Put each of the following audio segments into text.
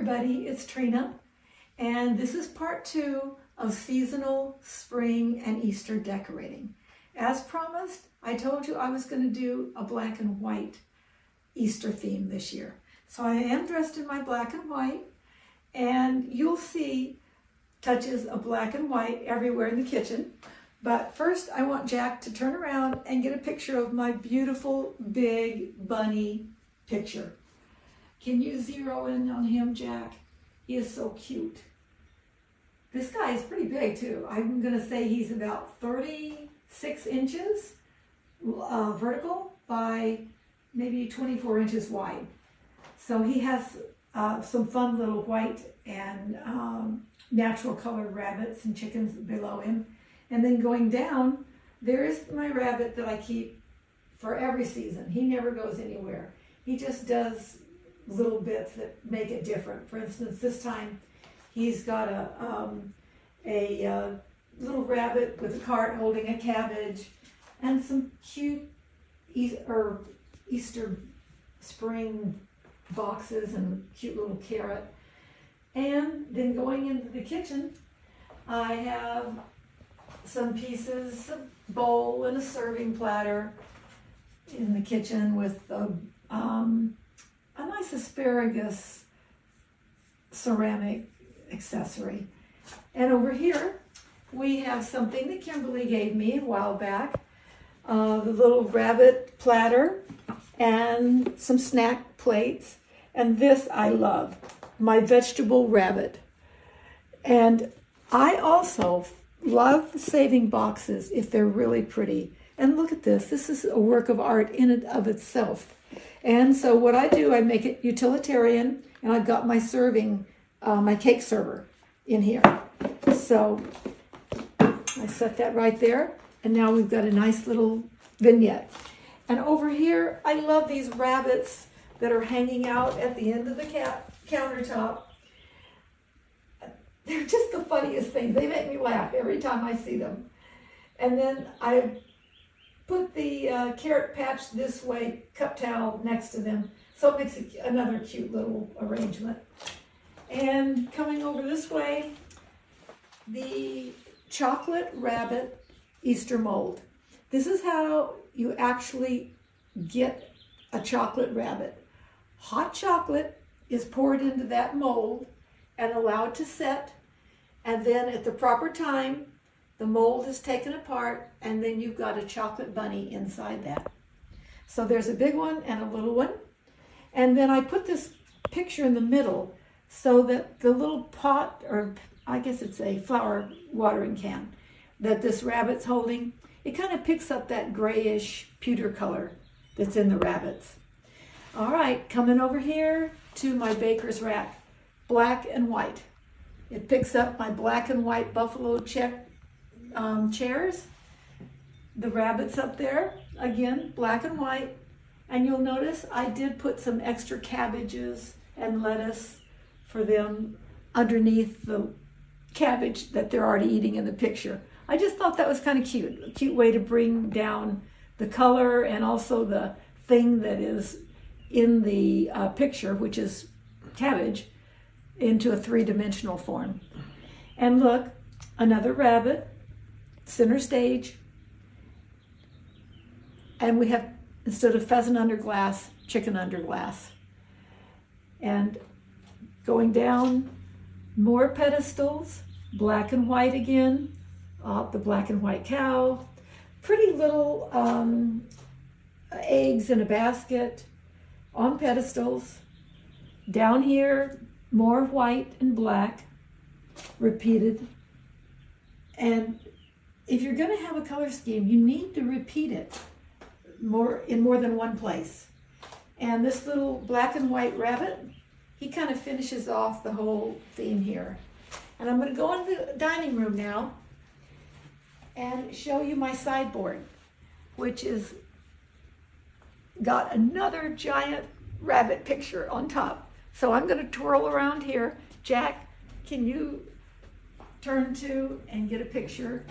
everybody, it's Trina, and this is part 2 of seasonal spring and Easter decorating. As promised, I told you I was going to do a black and white Easter theme this year. So I am dressed in my black and white, and you'll see touches of black and white everywhere in the kitchen. But first I want Jack to turn around and get a picture of my beautiful big bunny picture. Can you zero in on him, Jack? He is so cute. This guy is pretty big too. I'm going to say he's about 36 inches vertical by maybe 24 inches wide. So he has some fun little white and natural colored rabbits and chickens below him. And then going down, there's my rabbit that I keep for every season. He never goes anywhere. He just does little bits that make it different. For instance, this time he's got a little rabbit with a cart holding a cabbage and some cute Easter spring boxes and a cute little carrot. And then going into the kitchen, I have some pieces, a bowl and a serving platter in the kitchen with a nice asparagus ceramic accessory. And over here, we have something that Kimberly gave me a while back, the little rabbit platter and some snack plates. And this I love, my vegetable rabbit. And I also love saving boxes if they're really pretty. And look at this. This is a work of art in and of itself. And so what I do, I make it utilitarian, and I've got my serving, my cake server in here. So I set that right there, and now we've got a nice little vignette. And over here, I love these rabbits that are hanging out at the end of the countertop. They're just the funniest things. They make me laugh every time I see them. And then I put the carrot patch this way, cup towel next to them, so it makes another cute little arrangement. And coming over this way, the chocolate rabbit Easter mold. This is how you actually get a chocolate rabbit. Hot chocolate is poured into that mold and allowed to set, and then at the proper time, the mold is taken apart, and then you've got a chocolate bunny inside that. So there's a big one and a little one. And then I put this picture in the middle so that the little pot, or I guess it's a flower watering can, that this rabbit's holding, it kind of picks up that grayish pewter color that's in the rabbits. All right, coming over here to my baker's rack, black and white. It picks up my black and white buffalo check chairs, the rabbits up there, again, black and white. And you'll notice I did put some extra cabbages and lettuce for them underneath the cabbage that they're already eating in the picture. I just thought that was kind of cute, a cute way to bring down the color and also the thing that is in the picture, which is cabbage, into a three-dimensional form. And look, another rabbit, center stage, and we have, instead of pheasant under glass, chicken under glass. And going down, more pedestals, black and white again, the black and white cow, pretty little eggs in a basket on pedestals. Down here, more white and black, repeated. And if you're going to have a color scheme, you need to repeat it in more than one place. And this little black and white rabbit, he kind of finishes off the whole theme here. And I'm going to go into the dining room now and show you my sideboard, which is got another giant rabbit picture on top. So I'm going to twirl around here. Jack, can you turn to and get a picture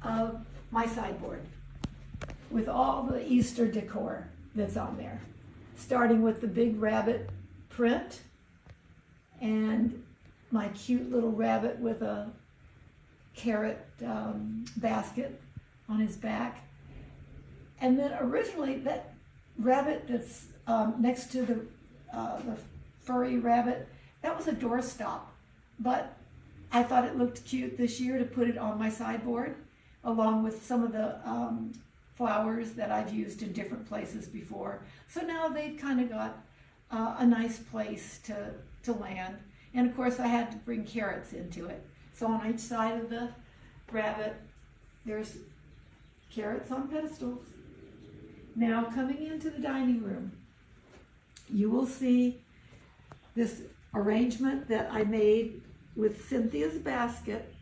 of my sideboard with all the Easter decor that's on there, starting with the big rabbit print and my cute little rabbit with a carrot basket on his back. And then originally that rabbit that's next to the furry rabbit, that was a doorstop. But I thought it looked cute this year to put it on my sideboard, along with some of the flowers that I've used in different places before. So now they've kind of got a nice place to land. And of course I had to bring carrots into it. So on each side of the rabbit, there's carrots on pedestals. Now coming into the dining room, you will see this arrangement that I made with Cynthia's basket.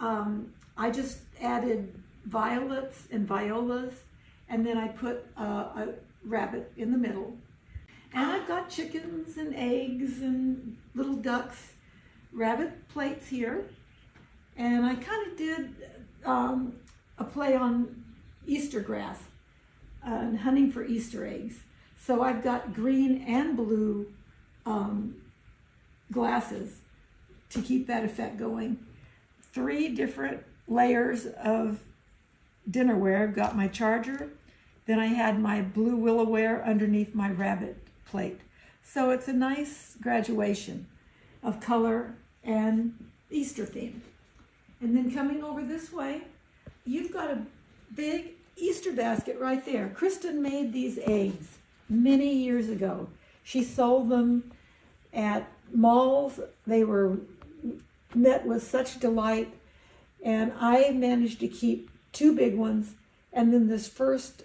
I just added violets and violas, and then I put a rabbit in the middle. And I've got chickens and eggs and little ducks, rabbit plates here. And I kind of did a play on Easter grass and hunting for Easter eggs. So I've got green and blue glasses to keep that effect going. 3 different layers of dinnerware. I've got my charger, then I had my blue willowware underneath my rabbit plate. So it's a nice graduation of color and Easter theme. And then coming over this way, you've got a big Easter basket right there. Kristen made these eggs many years ago. She sold them at malls. They were met with such delight, and I managed to keep 2 big ones and then this first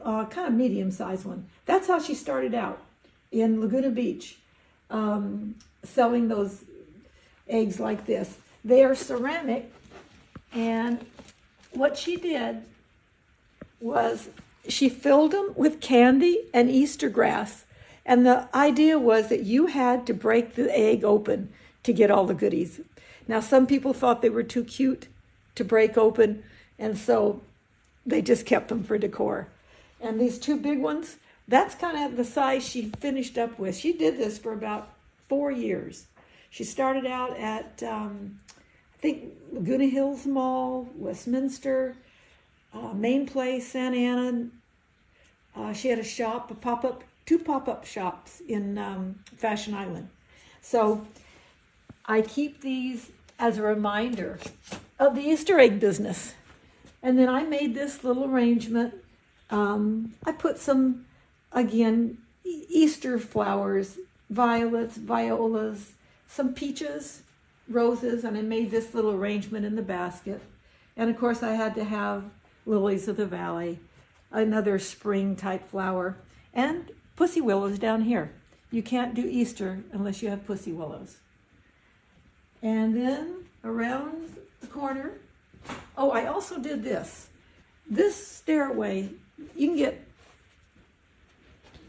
kind of medium-sized one. That's how she started out in Laguna Beach, selling those eggs like this. They are ceramic, and what she did was she filled them with candy and Easter grass, and the idea was that you had to break the egg open to get all the goodies. Now, some people thought they were too cute to break open, and so they just kept them for decor. And these 2 big ones, that's kind of the size she finished up with. She did this for about 4 years. She started out at, I think, Laguna Hills Mall, Westminster, Main Place, Santa Ana. She had a shop, 2 pop-up shops in Fashion Island. So I keep these as a reminder of the Easter egg business. And then I made this little arrangement. I put some, again, Easter flowers, violets, violas, some peaches, roses, and I made this little arrangement in the basket. And of course I had to have lilies of the valley, another spring type flower, and pussy willows down here. You can't do Easter unless you have pussy willows. And then around the corner, oh, I also did this. This stairway, you can get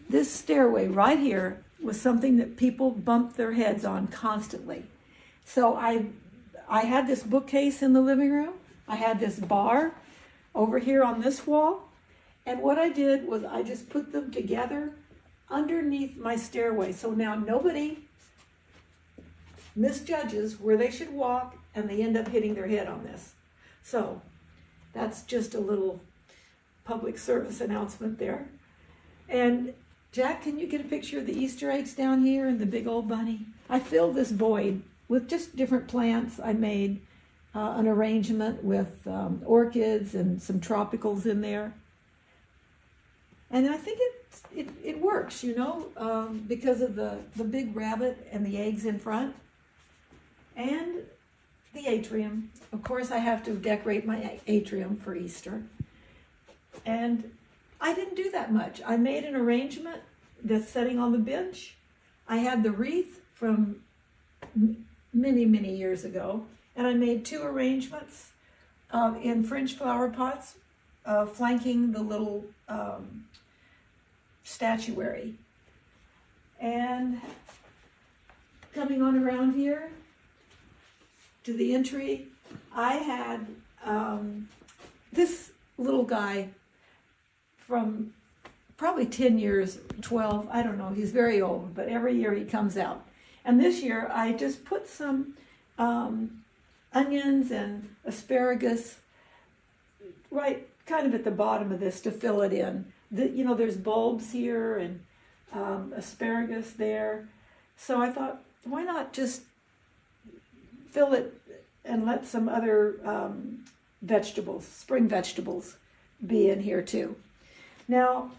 this stairway right here was something that people bump their heads on constantly. So I had this bookcase in the living room. I had this bar over here on this wall. And what I did was I just put them together underneath my stairway. So now nobody misjudges where they should walk and they end up hitting their head on this. So that's just a little public service announcement there. And Jack, can you get a picture of the Easter eggs down here and the big old bunny? I filled this void with just different plants. I made an arrangement with orchids and some tropicals in there. And I think it works, you know, because of the big rabbit and the eggs in front. And the atrium. Of course, I have to decorate my atrium for Easter. And I didn't do that much. I made an arrangement that's sitting on the bench. I had the wreath from many, many years ago. And I made 2 arrangements in French flower pots, flanking the little statuary. And coming on around here to the entry, I had this little guy from probably 10 years, 12, I don't know, he's very old, but every year he comes out. And this year I just put some onions and asparagus right kind of at the bottom of this to fill it in. You know, there's bulbs here and asparagus there. So I thought, why not just fill it and let some other vegetables, spring vegetables, be in here too. Now,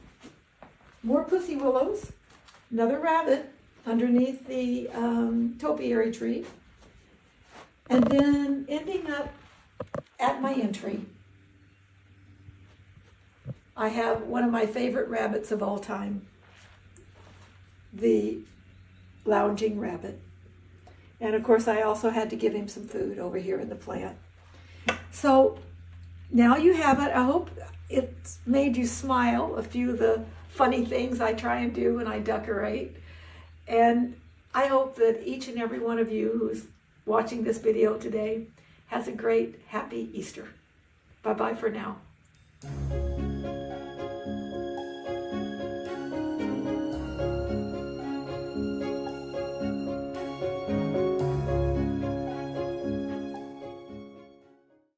more pussy willows, another rabbit underneath the topiary tree, and then ending up at my entry, I have one of my favorite rabbits of all time, the lounging rabbit. And of course, I also had to give him some food over here in the plant. So now you have it. I hope it's made you smile, a few of the funny things I try and do when I decorate. And I hope that each and every one of you who's watching this video today has a great, happy Easter. Bye-bye for now.